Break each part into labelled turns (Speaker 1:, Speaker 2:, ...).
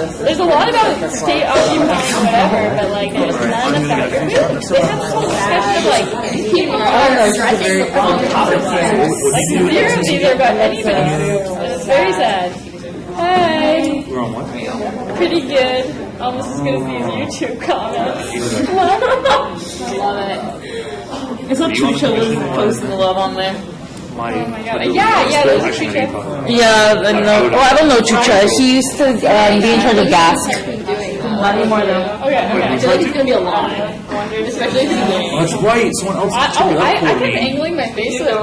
Speaker 1: There's a lot about state occupying whatever, but like there's none about your food. They have this whole discussion of like people are stressing the wrong topics. Like zero of these are about anybody's food. And it's very sad. Hi.
Speaker 2: We're on what?
Speaker 1: Pretty good. Almost as good as these YouTube comments. I love it.
Speaker 3: I saw Chucha was posting the love on there.
Speaker 1: Oh my god. Yeah, those are Chucha.
Speaker 3: Yeah, I know. Oh, I don't know Chucha. He used to be in charge of gas. Not anymore though.
Speaker 1: Okay.
Speaker 3: I feel like he's gonna be alive.
Speaker 1: Especially if he's
Speaker 2: Oh, that's right. Someone else.
Speaker 1: I kept angling my face so that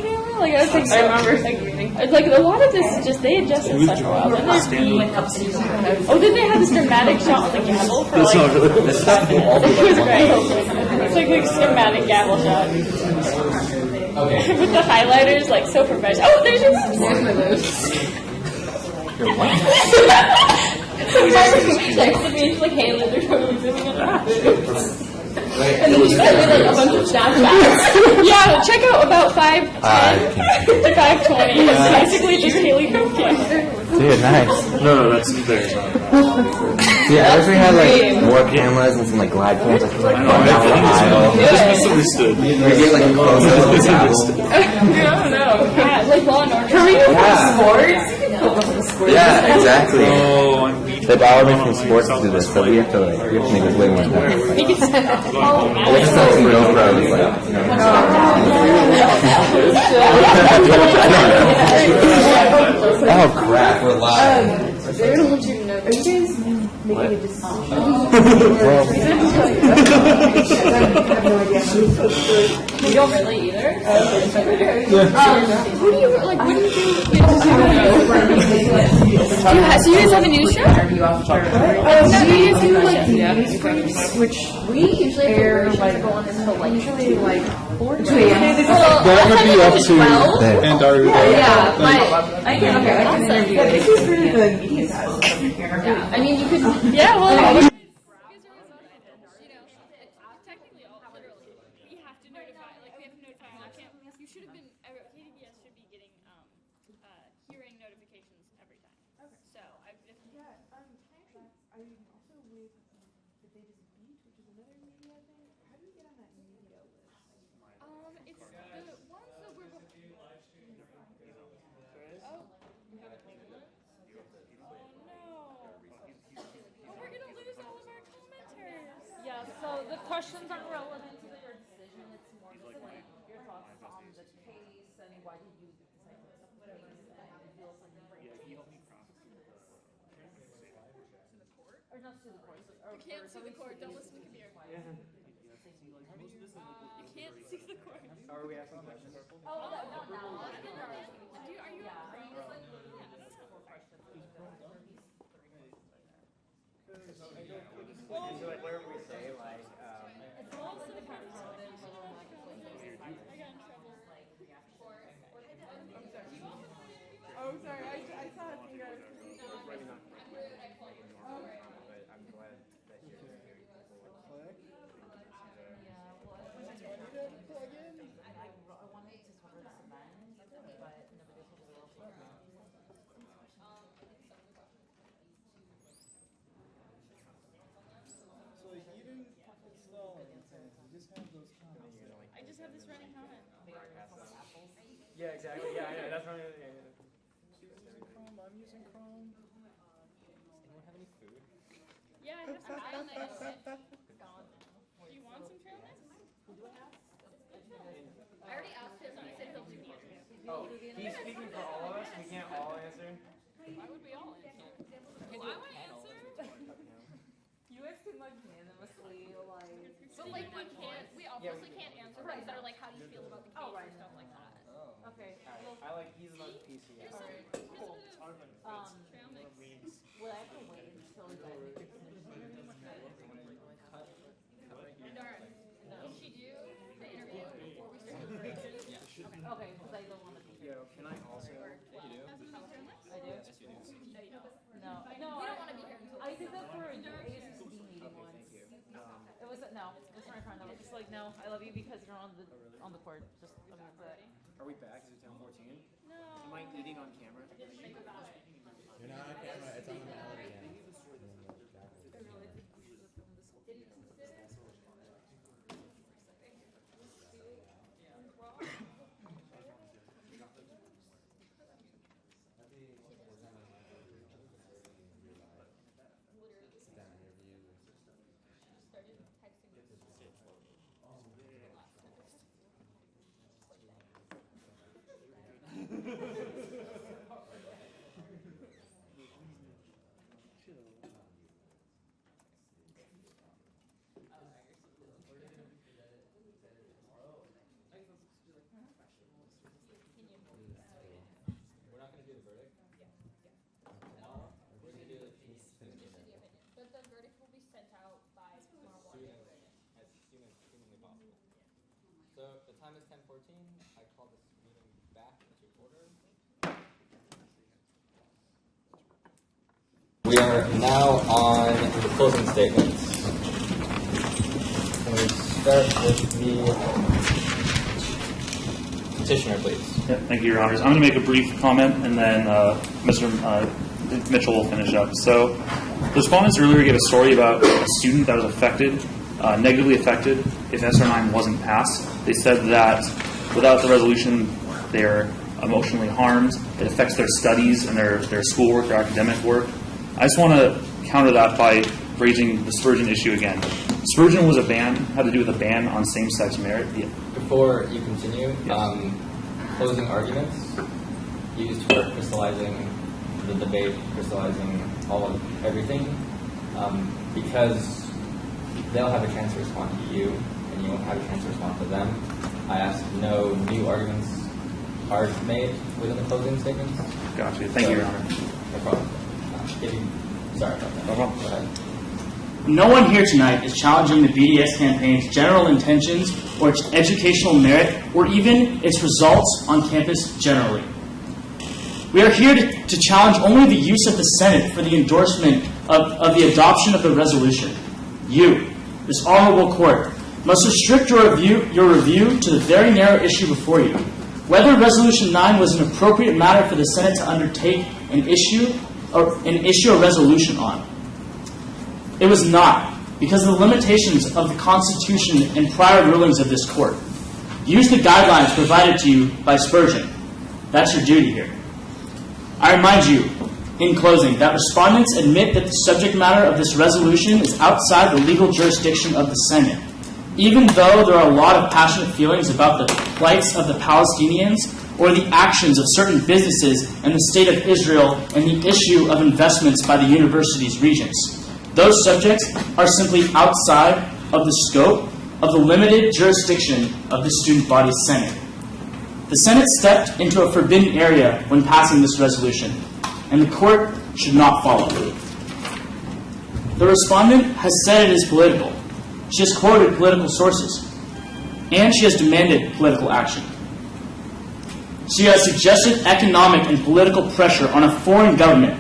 Speaker 1: people were like, I was like, I remember like a lot of this is just they adjusted such well. Then there's then they had this dramatic shot on the gavel for like. It was great. It's like a dramatic gavel shot. Okay. With the highlighters, like so professional. Oh, there's your texted me, it's like, hey, they're totally zooming in. And then you sent me like a bunch of Snapchats. Yeah, check out about 5'10" to 5'20". It's basically just Haley Hopkins.
Speaker 4: Dude, nice.
Speaker 2: No, that's there.
Speaker 4: Yeah, I wish we had like more cameras and some like glide cams. I feel like going down the aisle.
Speaker 2: Misunderstood.
Speaker 4: We get like a close up of the table.
Speaker 1: I don't know. Yeah, like Law and Order.
Speaker 3: Can we go for sports?
Speaker 4: Yeah, exactly.
Speaker 2: Oh, I'm
Speaker 4: They borrowed me from sports to do this, but we have to make it way more fun.
Speaker 1: We can
Speaker 4: I just saw some GoPros, like, you know. Oh crap, we're live.
Speaker 3: They're gonna want you to know. Are you guys making a decision?
Speaker 1: You don't really either. Who do you like? What do you think? So you guys have a news show?
Speaker 3: No, you guys do like the news briefs, which we usually air like go on until like usually like 4 to 2 a.m.
Speaker 2: That would be up to Andaru.
Speaker 3: Yeah, but I can interview. This is for the media house. Yeah, I mean you could.
Speaker 1: Yeah, well. Technically, literally, we have to notify. Like we have to notify our campus. You should have been. KDBS should be getting hearing notifications every time. Okay. So I've just.
Speaker 5: Yeah, actually, are you also with the Davis Beach, which is another media thing? How do you get on that media list?
Speaker 1: It's the ones that we're. Oh. We're gonna lose all of our commenters.
Speaker 3: Yeah, so the questions aren't relevant to your decision. It's more just like your thoughts on the case and why did you decide to accept the case and how you feel something brings you to the court. Or not to the court. You
Speaker 1: can't sue the court. Don't listen to Kabir. You can't sue the court.
Speaker 4: Are we asking questions?
Speaker 3: Oh, not now.
Speaker 1: Are you?
Speaker 4: So like where we say like
Speaker 1: It's also the conversation. I got in trouble.
Speaker 5: Oh, sorry, I saw a thing.
Speaker 4: maybe not but I'm glad that you're hearing people click.
Speaker 3: I wanted to cover this event, but nobody else was available.
Speaker 2: So like even install anything, you just have those comments.
Speaker 1: I just have this running comment.
Speaker 4: Yeah, exactly. Yeah, I know. That's what I'm
Speaker 2: Using Chrome, I'm using Chrome. Anyone have any food?
Speaker 1: Yeah, I have some trail mix. Do you want some trail mix? I already asked him. He said he'll do the interview.
Speaker 4: Oh, he's speaking for all of us. We can't all answer.
Speaker 1: Why would we all answer? Well, I want to answer.
Speaker 3: You guys can like unanimously like.
Speaker 1: But like we obviously can't answer things that are like, how do you feel about the case or stuff like that.
Speaker 3: Okay.
Speaker 4: I like he's the most PC.
Speaker 3: Cool.
Speaker 1: Trail mix.
Speaker 3: Will I have to wait until you guys make your decision?
Speaker 1: Darn. Did she do the interview before we started the break?
Speaker 3: Okay, because I don't want to be here.
Speaker 4: Yo, can I also?
Speaker 3: I do?
Speaker 1: No, you don't.
Speaker 3: No. No.
Speaker 1: We don't want to be here until.
Speaker 3: I did that for an ASUCD meeting once. It was no, it was my friend. I was just like, no, I love you because you're on the court. Just I mean, but
Speaker 4: Are we back? Is it 10:14?
Speaker 1: No.
Speaker 4: Am I eating on camera?
Speaker 6: You're not on camera, it's on the mallet again.
Speaker 3: But the verdict will be sent out by tomorrow morning.
Speaker 6: As soon as humanly possible. So the time is 10:14. I call this meeting back to order. We are now on the closing statements. Can we start with the petitioner, please?
Speaker 2: Yeah, thank you, Your Honors. I'm going to make a brief comment, and then Mr. Mitchell will finish up. So, the respondents earlier gave a story about a student that was affected, negatively affected, if SR9 wasn't passed. They said that without the resolution, they're emotionally harmed. It affects their studies and their schoolwork, their academic work. I just want to counter that by raising the Spurgeon issue again. Spurgeon was had to do with a ban on same-sex marriage. Yeah.
Speaker 6: Before you continue,
Speaker 2: Yes.
Speaker 6: Closing arguments used for crystallizing the debate, crystallizing all of everything, because they'll have a chance to respond to you, and you won't have a chance to respond to them. I ask no new arguments are made within the closing statements.
Speaker 2: Gotcha. Thank you, Your Honor.
Speaker 6: No problem. Sorry about that.
Speaker 2: No problem.
Speaker 6: Go ahead.
Speaker 7: No one here tonight is challenging the BDS campaign's general intentions or its educational merit or even its results on campus generally. We are here to challenge only the use of the Senate for the endorsement of the adoption of the resolution. You, this honorable court, must restrict your review to the very narrow issue before you. Whether Resolution 9 was an appropriate matter for the Senate to undertake an issue a resolution on. It was not, because of the limitations of the Constitution and prior rulings of this court. Use the guidelines provided to you by Spurgeon. That's your duty here. I remind you, in closing, that respondents admit that the subject matter of this resolution is outside the legal jurisdiction of the Senate. Even though there are a lot of passionate feelings about the plights of the Palestinians or the actions of certain businesses in the state of Israel and the issue of investments by the university's regents. Those subjects are simply outside of the scope of the limited jurisdiction of the student body Senate. The Senate stepped into a forbidden area when passing this resolution, and the court should not follow. The respondent has said it is political. She has quoted political sources, and she has demanded political action. She has suggested economic and political pressure on a foreign government.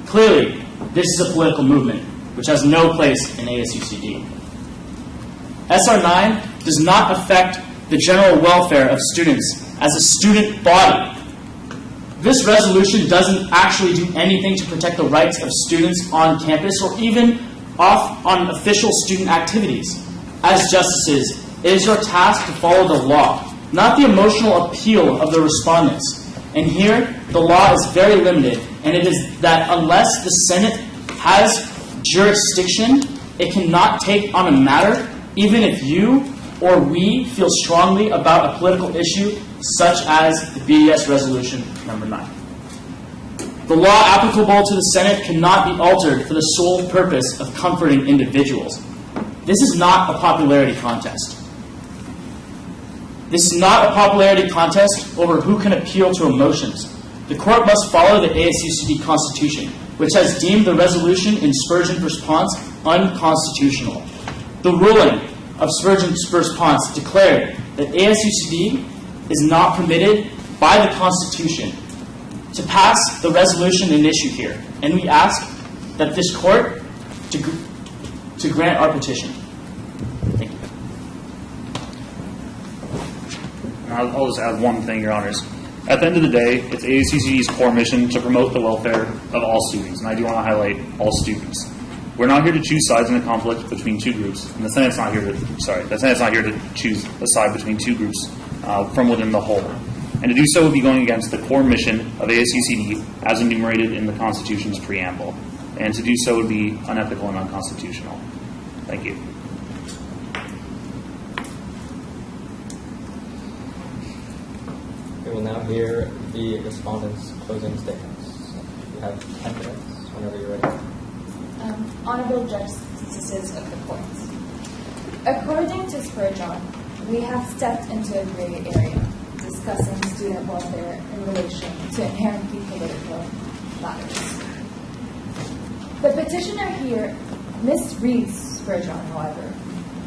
Speaker 7: Clearly, this is a political movement, which has no place in ASUCD. SR9 does not affect the general welfare of students as a student body. This resolution doesn't actually do anything to protect the rights of students on campus or even off on official student activities. As justices, it is your task to follow the law, not the emotional appeal of the respondents. And here, the law is very limited, and it is that unless the Senate has jurisdiction, it cannot take on a matter, even if you or we feel strongly about a political issue, such as the BDS Resolution number 9. The law applicable to the Senate cannot be altered for the sole purpose of comforting individuals. This is not a popularity contest. This is not a popularity contest over who can appeal to emotions. The court must follow the ASUCD Constitution, which has deemed the resolution in Spurgeon's response unconstitutional. The ruling of Spurgeon's response declared that ASUCD is not permitted by the Constitution to pass the resolution in issue here, and we ask that this court to grant our petition. Thank you.
Speaker 2: I'll just add one thing, Your Honors. At the end of the day, it's ASUCD's core mission to promote the welfare of all students, and I do want to highlight all students. We're not here to choose sides in a conflict between two groups, and the Senate's not here to choose a side between two groups from within the whole. And to do so would be going against the core mission of ASUCD as enumerated in the Constitution's preamble. And to do so would be unethical and unconstitutional. Thank you.
Speaker 6: Okay, we'll will now hear the respondents' closing statements. You have 10 minutes whenever you're ready.
Speaker 3: Honorable Justices of the Court. According to Spurgeon, we have stepped into a gray area discussing student welfare in relation to inherently political matters. The petitioner here misreads Spurgeon, however.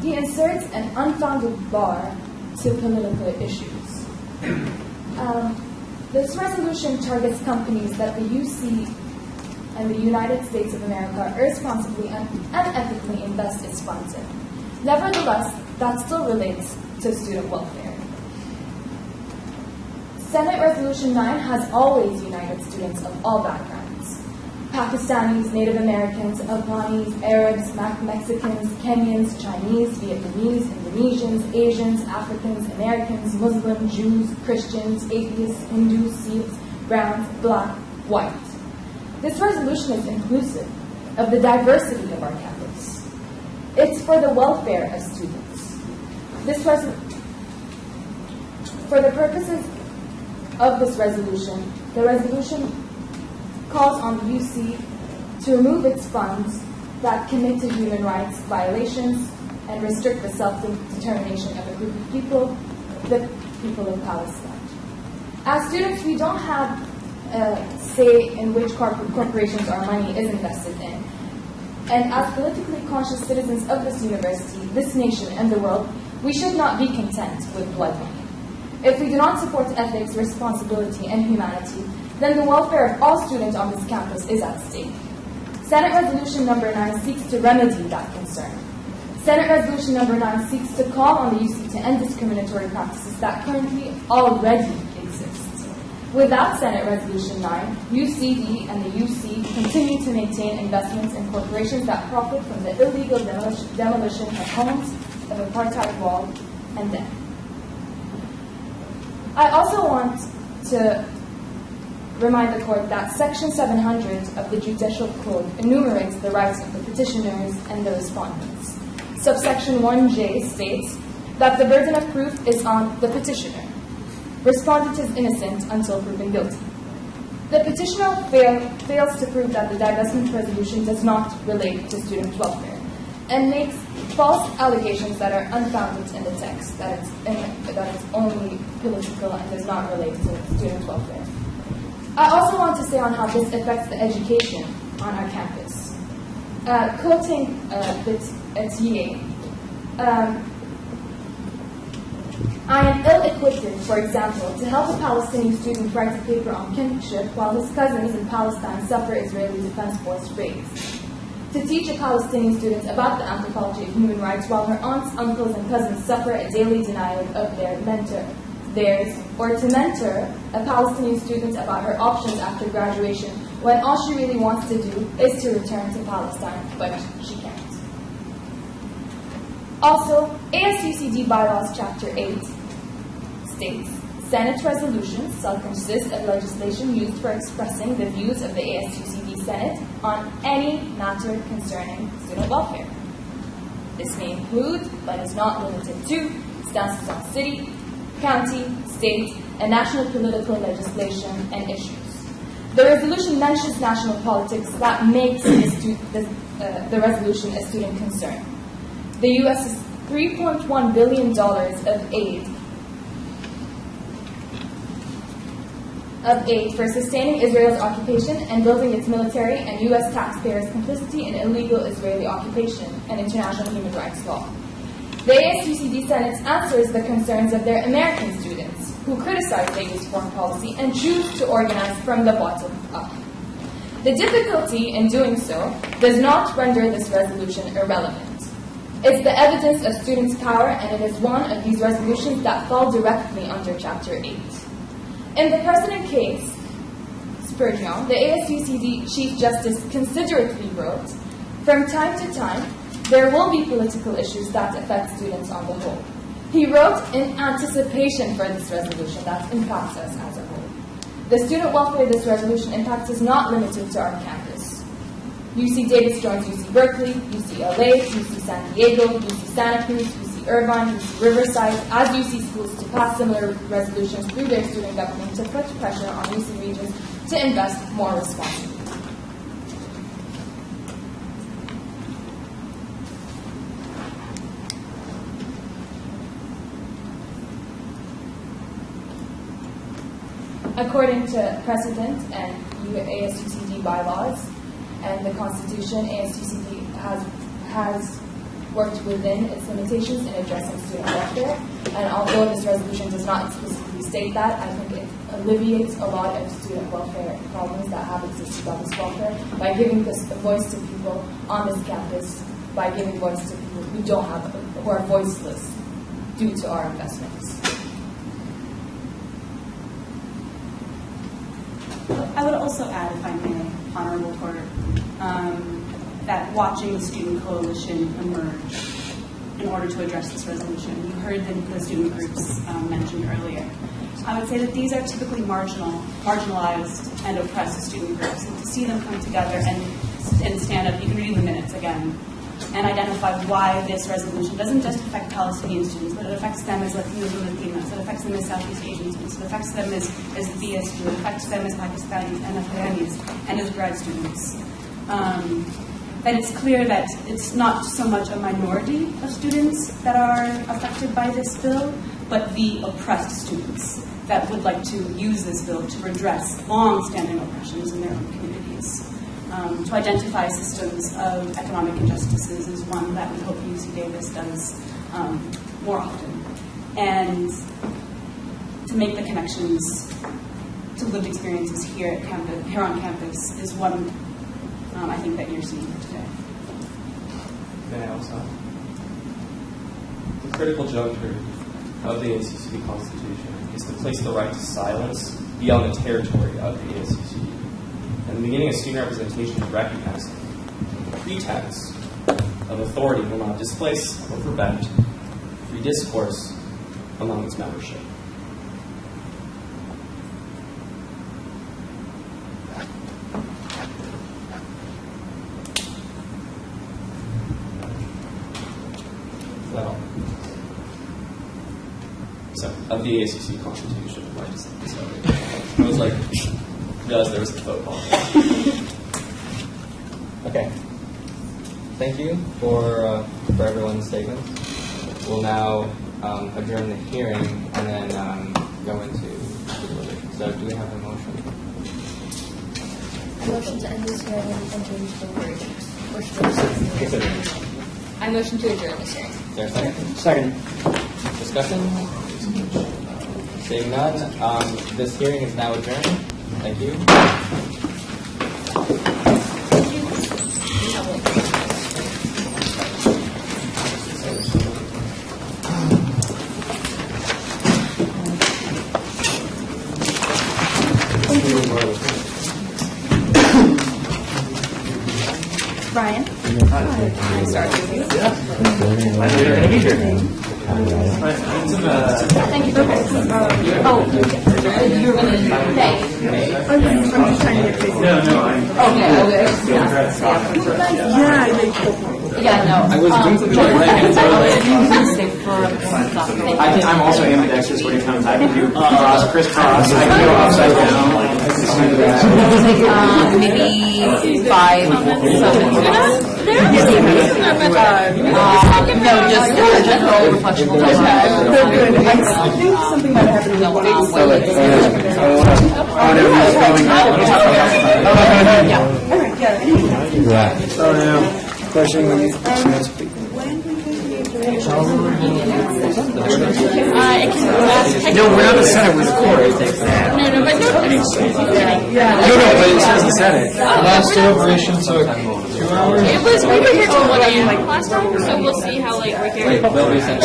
Speaker 3: He inserts an unfounded bar to political issues. This resolution targets companies that the UC and the United States of America irresponsibly and unethically invest its funds in. Nevertheless, that still relates to student welfare. Senate Resolution 9 has always united students of all backgrounds. Pakistanis, Native Americans, Afghanis, Arabs, Mexicans, Kenyans, Chinese, Vietnamese, Indonesians, Asians, Africans, Americans, Muslims, Jews, Christians, atheists, Hindus, Sikhs, browns, black, white. This resolution is inclusive of the diversity of our campus. It's for the welfare of students. For the purposes of this resolution, the resolution calls on the UC to remove its funds that commit to human rights violations and restrict the self-determination of a group of people, the people of Palestine. As students, we don't have say in which corporations our money is invested in. And as politically conscious citizens of this university, this nation, and the world, we should not be content with blood money. If we do not support ethics, responsibility, and humanity, then the welfare of all students on this campus is at stake. Senate Resolution Number 9 seeks to remedy that concern. Senate Resolution Number 9 seeks to call on the UC to end discriminatory practices that currently already exist. Without Senate Resolution 9, UCD and the UC continue to maintain investments in corporations that profit from the illegal demolition of homes, of apartheid wall, and death. I also want to remind the Court that Section 700 of the Judicial Code enumerates the rights of the petitioners and the respondents. Subsection 1J states that the burden of proof is on the petitioner. Respondent is innocent until proven guilty. The petitioner fails to prove that the divestment resolution does not relate to student welfare and makes false allegations that are unfounded in the text, that it's only political and does not relate to student welfare. I also want to say on how this affects the education on our campus. Quoting the TA, I am ill-equipped, for example, to help a Palestinian student write a paper on kinship while his cousins in Palestine suffer Israeli Defense Force raids. To teach a Palestinian student about the anthropology of human rights while her aunts, uncles, and cousins suffer a daily denial of theirs, or to mentor a Palestinian student about her options after graduation when all she really wants to do is to return to Palestine, but she can't. Also, ASUCD Bylaws Chapter 8 states, Senate resolutions shall consist of legislation used for expressing the views of the ASUCD Senate on any matter concerning student welfare. This may include, but is not limited to, stances on city, county, state, and national political legislation and issues. The resolution mentions national politics that makes the resolution a student concern. The U.S.'s $3.1 billion of aid for sustaining Israel's occupation and building its military, and U.S. taxpayers' complicity in illegal Israeli occupation and international human rights law. The ASUCD Senate answers the concerns of their American students who criticize the U.S. foreign policy and choose to organize from the bottom up. The difficulty in doing so does not render this resolution irrelevant. It's the evidence of students' power, and it is one of these resolutions that fall directly under Chapter 8. In the precedent case, Spurgeon, the ASUCD Chief Justice considerately wrote, from time to time, there will be political issues that affect students on the whole. He wrote in anticipation for this resolution that impacts us as a whole. The student welfare this resolution impacts is not limited to our campus. UC Davis joins UC Berkeley, UCLA, UC San Diego, UC Santa Cruz, UC Irvine, Riverside, as UC schools to pass similar resolutions through their student government to put pressure on UC regions to invest more responsibly. According to precedent and ASUCD bylaws and the Constitution, ASUCD has worked within its limitations in addressing student welfare. And although this resolution does not explicitly state that, I think it alleviates a lot of student welfare problems that have existed on this welfare by giving this a voice to people on this campus, by giving voice to people who are voiceless due to our investments.
Speaker 8: I would also add, if I may, Honorable Court, that watching the Student Coalition emerge in order to address this resolution. You heard the student groups mentioned earlier. I would say that these are typically marginalized and oppressed student groups, and to see them come together and stand up, you can read the minutes again, and identify why this resolution doesn't just affect Palestinian students, but it affects them as Latinos and Latinas, it affects them as Southeast Asian students, it affects them as BSU, it affects them as Pakistanis and Afghanis, and as grad students. That it's clear that it's not so much a minority of students that are affected by this bill, but the oppressed students that would like to use this bill to redress long-standing oppressions in their own communities. To identify systems of economic injustices is one that we hope UC Davis does more often. And to make the connections to lived experiences here on campus is one I think that you're seeing here today.
Speaker 9: May I also? The critical juncture of the ASUCD Constitution is to place the right to silence beyond the territory of the ASUCD. And the beginning of student representation is recognizing the pretense of authority will not displace or prevent free discourse among its membership. So, of the ASUC Constitution, I just I was like, realized there was a football.
Speaker 6: Okay. Thank you for everyone's statements. We'll now adjourn the hearing and then go into deliberation. So, do we have a motion?
Speaker 3: Motion to end this hearing and change deliberation. I motion to adjourn this hearing.
Speaker 6: Is there a second?
Speaker 7: Second.
Speaker 6: Discussion? Seeing none, this hearing is now adjourned. Thank you.
Speaker 8: Brian?
Speaker 3: Thank you for you're going to pay.
Speaker 5: I'm just trying to get busy.
Speaker 3: I was
Speaker 10: I think I'm also ambidextrous when it comes. I can do crisscross. I can go upside down.
Speaker 11: Maybe 5, 7. No, just roll reflection.
Speaker 5: They're good. I think something might have happened
Speaker 10: Oh, no. Question when you No, we're not the Senate, we're the court.
Speaker 1: No, but no.
Speaker 10: No, but it says the Senate. Last deliberation took 2 hours?
Speaker 1: It was, we were here till 1 a.m. last time, so we'll see how late we're here. The deliberations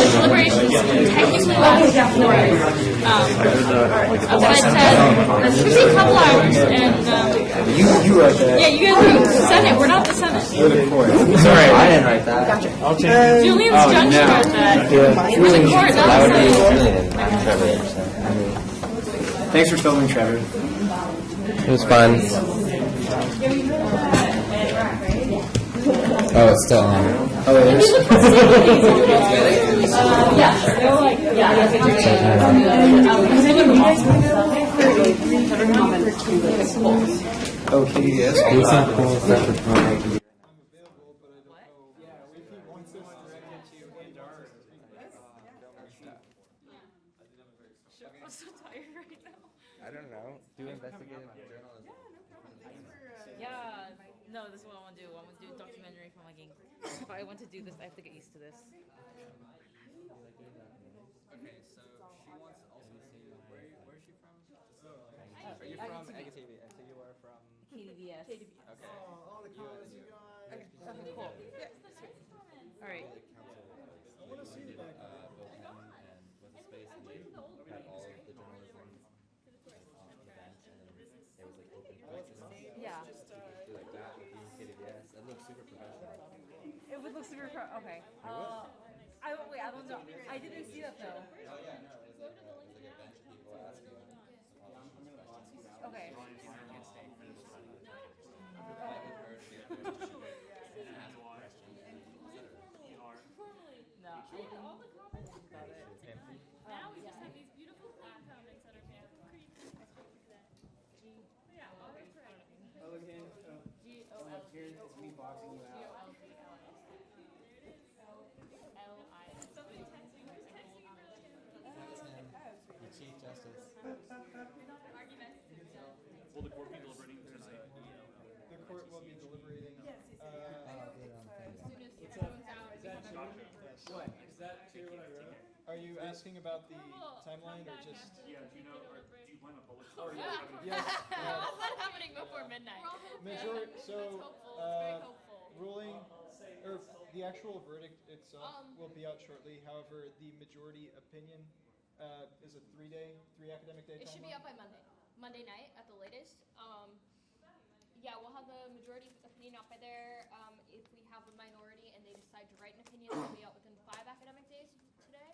Speaker 1: technically last 4 hours. But it should be a couple hours, and
Speaker 10: You wrote that.
Speaker 1: yeah, you guys are the Senate, we're not the Senate.
Speaker 10: We're the court.
Speaker 4: Sorry, I didn't write that.
Speaker 10: I'll change.
Speaker 1: Julian's Junction wrote that. We're the court, not
Speaker 4: That
Speaker 1: the
Speaker 4: would be
Speaker 1: Senate.
Speaker 4: Julian. I'm Trevor. So,
Speaker 10: Thanks for filming, Trevor.
Speaker 4: it was fun. Oh, it's still on. Oh, it is?
Speaker 1: Yeah, they were like,
Speaker 4: Okay, yes. Do some cool stuff with my
Speaker 1: I'm so tired right now.
Speaker 4: I don't know. Do investigative journalism.
Speaker 11: Yeah, no, this is what I want to do. I want to do documentary filmmaking. If I want to do this, I have to get used to this.
Speaker 6: Okay, so she wants to also see where is she from? Are you from Agativia? And so you are from
Speaker 11: KDVS.
Speaker 6: Okay.
Speaker 5: Oh, the comments you guys.
Speaker 11: Okay, cool. All right.
Speaker 5: I want to see the back.
Speaker 11: Yeah.
Speaker 4: That looks super professional.
Speaker 11: It would look super okay. I don't know. I didn't see that though.
Speaker 4: Oh yeah, no, it was like a bunch of people asking questions.
Speaker 11: Okay. No.
Speaker 1: Now we just have these beautiful flat comics that are made of cream. Yeah,
Speaker 10: Oh, look here. Look, here's me boxing you out.
Speaker 4: The Chief Justice.
Speaker 2: Will the court be deliberating tonight?
Speaker 5: The court will be deliberating.
Speaker 10: What? Is that true what I wrote?
Speaker 5: Are you asking about the timeline or just?
Speaker 2: Yeah, do you know, or do you plan on public?
Speaker 5: Yes.
Speaker 1: How's that happening before midnight?
Speaker 5: Majority.
Speaker 1: That's
Speaker 5: So
Speaker 1: hopeful. It's very hopeful.
Speaker 5: ruling or the actual verdict itself will be out shortly. However, the majority opinion is a three academic day.
Speaker 12: It should be up by Monday night at the latest. Yeah, we'll have the majority opinion out by there. If we have a minority and they decide to write an opinion, it'll be out within 5 academic days today.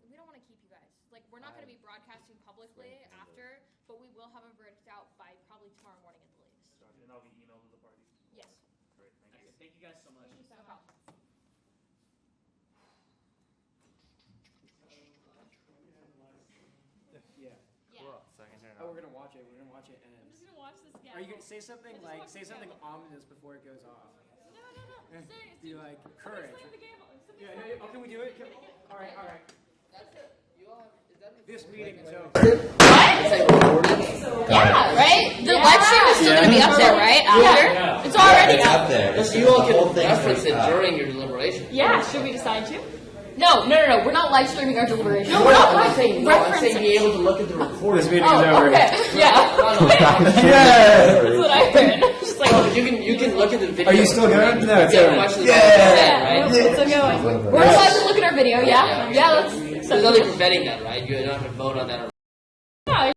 Speaker 12: We don't want to keep you guys. Like, we're not going to be broadcasting publicly after, but we will have a verdict out by probably tomorrow morning at the latest.
Speaker 2: And that'll be emailed to the parties.
Speaker 12: Yes.
Speaker 2: Great, thank you.
Speaker 7: Thank you guys so much.
Speaker 12: No problem.
Speaker 10: Yeah.
Speaker 12: Yeah.
Speaker 4: So I can turn it
Speaker 10: Oh,
Speaker 4: off.
Speaker 10: we're gonna watch it. We're gonna watch it, and
Speaker 1: I'm just gonna watch this guy.
Speaker 10: are you gonna say something
Speaker 1: I just
Speaker 10: like
Speaker 1: watched
Speaker 10: say
Speaker 1: the
Speaker 10: something
Speaker 1: gamble.
Speaker 10: ominous before it goes off?
Speaker 1: No. Serious.
Speaker 10: Be like courage.
Speaker 1: Somebody play the game. Somebody
Speaker 10: Yeah.
Speaker 1: play the
Speaker 10: Oh, can we do it? All right. All right.
Speaker 6: That's it. You all have. Is that
Speaker 10: This meeting is over.
Speaker 12: Yeah, right? The live stream is still going to be up there, right? After? It's already
Speaker 4: It's
Speaker 12: up.
Speaker 4: up there.
Speaker 6: So you all can reference it during your deliberation.
Speaker 1: Yeah, should we decide to?
Speaker 12: No. We're not live streaming our deliberation.
Speaker 6: No,
Speaker 12: we're not
Speaker 6: I'm
Speaker 12: live
Speaker 6: saying
Speaker 12: referencing.
Speaker 6: being able to look at the recording.
Speaker 10: This meeting is over.
Speaker 12: Okay. Yeah. That's what I heard. Just like,
Speaker 6: Oh, you can look at the video.
Speaker 10: Are you still going? No, it's
Speaker 6: Yeah,
Speaker 10: over.
Speaker 6: questions
Speaker 12: yeah.
Speaker 6: right?
Speaker 12: It's still going. We're allowed to look at our video, yeah? Yeah, let's.
Speaker 6: There's nothing preventing that, right? You don't have to vote on that.